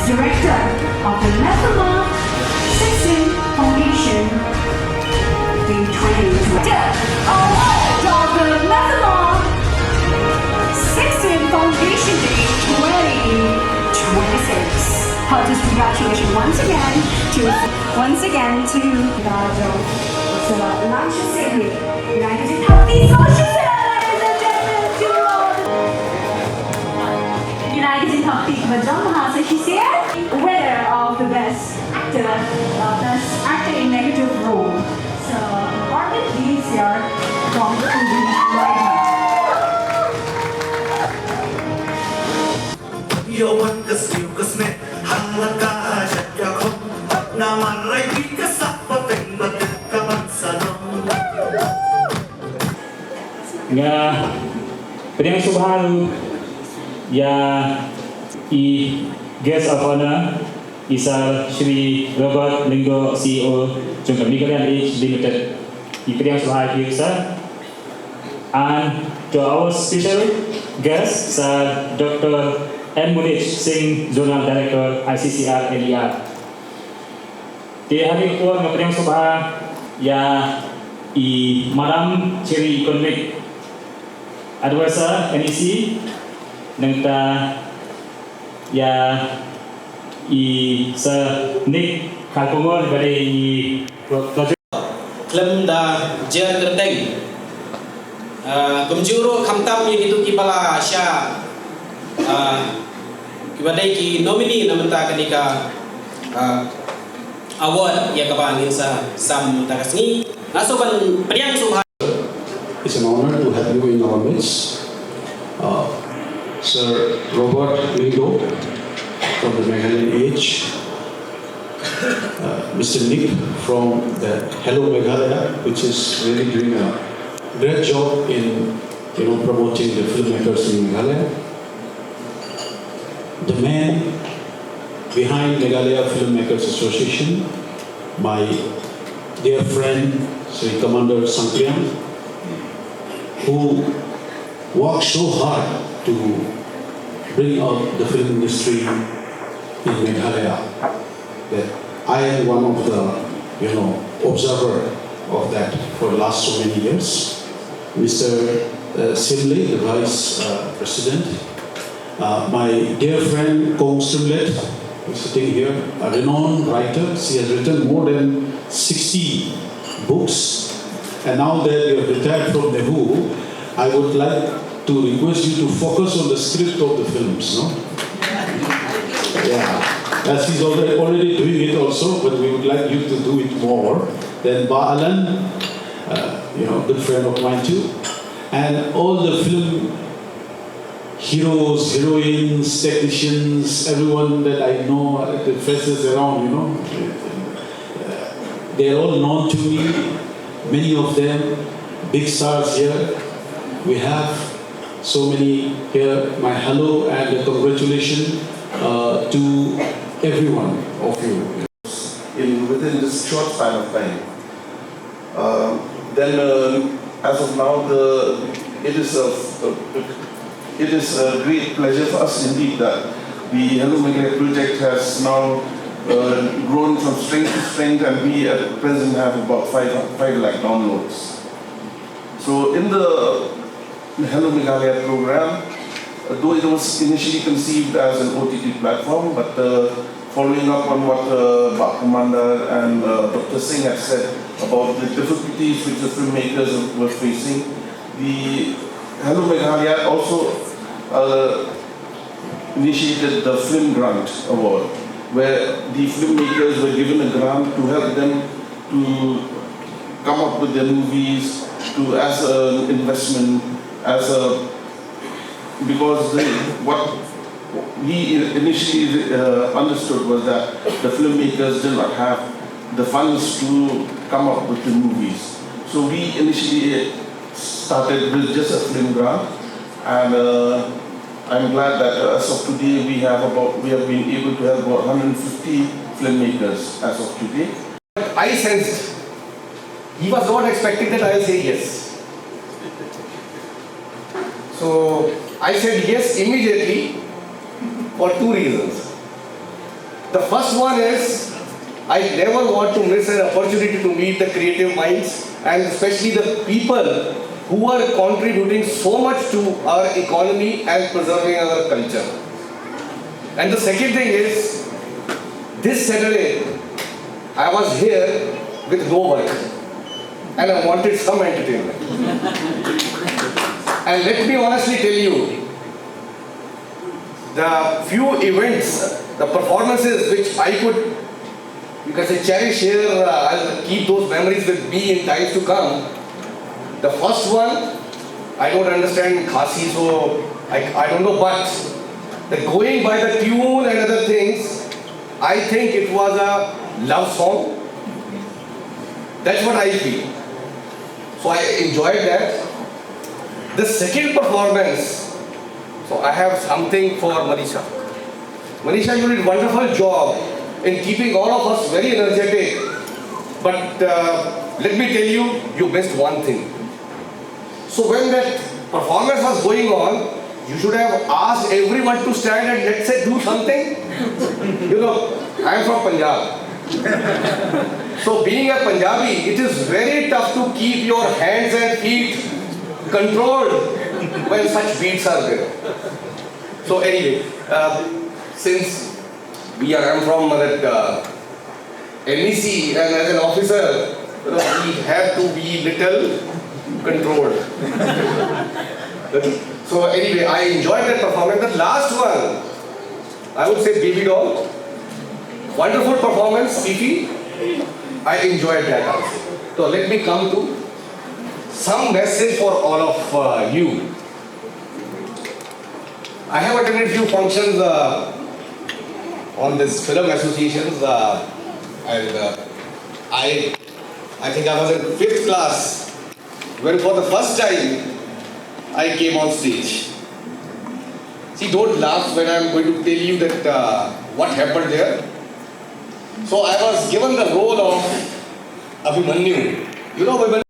Director of the MeFIlMA Sexton Foundation in 2020. Award of the MeFIlMA Sexton Foundation Day 2026. Heartiest congratulations once again to Gajo. So, lunch is saving. United Healthy Social United Healthy Madam Mahasa, she said, winner of the best actor in negative role. So, Armin, please here from the movie right now. Yawan kasiu kasne hanglaka jatyakhom namarai kasapateng batek kamansanom. Nga Pilihan Subharu ya i guest of honor isa Shri Robert Linggo CEO Jongngi H Limited. I Pilihan Subharu sir. And to our special guest Sir Dr. M. Munich Singh, Zonal Director ICCR LER. Di hari itu Pilihan Subharu ya i Madam Cherry Economic Advisor NEC nengta ya i sa Nick Kalpungol dari i phlim da jingrakhe kumjuro khamtam ni itu kibala sha kibadai ki nominee namanta kanika award ya kabangin sa sam takasni nasoban Pilihan Subharu. It's an honor to have you in our midst. Sir Robert Linggo from the Meghalayan Age, Mr. Nick from the Hello Meghalaya, which is really doing a great job in promoting the filmmakers in Meghalaya. The man behind Meghalaya Filmmakers Association, my dear friend Sri Commander Sangkrian, who worked so hard to bring out the film industry in Meghalaya. That I am one of the, observer of that for the last so many years. Mr. Simle, the Vice President, my dear friend Kong Simlet, who's sitting here, a renowned writer. She has written more than 60 books. And now that you have retired from the Who, I would like to request you to focus on the script of the films, no? Yeah, as he's already doing it also, but we would like you to do it more. Then Ba Alan, good friend of mine too, and all the film heroes, heroines, technicians, everyone that I know, the faces around, they are all known to me. Many of them, big stars here. We have so many here. My hello and congratulations to everyone of you. Within this short span of time. As of now, it is a great pleasure for us indeed that the Hello Meghalaya project has now grown from strength to strength, and we at present have about 5 lakh downloads. So in the Hello Meghalaya program, though it was initially conceived as an OTT platform, but following up on what Commander and Dr. Singh had said about the difficulties which the filmmakers were facing, the Hello Meghalaya also initiated the Film Grant Award, where the filmmakers were given a grant to help them to come up with their movies as an investment, because what we initially understood was that the filmmakers did not have the funds to come up with the movies. So we initially started with just a film grant, and I'm glad that as of today we have been able to help about 150 filmmakers as of today. I sensed he was not expecting that I will say yes. So I said yes immediately for 2 reasons. The first one is, I never want to miss an opportunity to meet the creative minds and especially the people who are contributing so much to our economy and preserving our culture. And the second thing is, this Saturday, I was here with no work and I wanted some entertainment. And let me honestly tell you, the few events, the performances which I could, you can say, cherish here, I'll keep those memories with me in times to come. The first one, I don't understand Khasi, so I don't know, but the going by the tune and other things, I think it was a love song. That's what I feel. So I enjoyed that. The second performance, so I have something for Manisha. Manisha, you did a wonderful job in keeping all of us very energetic. But let me tell you, you missed one thing. So when that performance was going on, you should have asked everyone to stand and let's say do something. You know, I am from Punjab. So being a Punjabi, it is very tough to keep your hands and feet controlled when such beats are there. So anyway, since I am from that NEC and as an officer, we have to be little controlled. So anyway, I enjoyed that performance. The last one, I would say Baby Doll. Wonderful performance, Fifi. I enjoyed that also. So let me come to some message for all of you. I have attended few functions on this film associations and I think I was in 5th class when for the first time I came on stage. See, don't laugh when I'm going to tell you that what happened there. So I was given the role of Abhimanyu. You know Abhimanyu?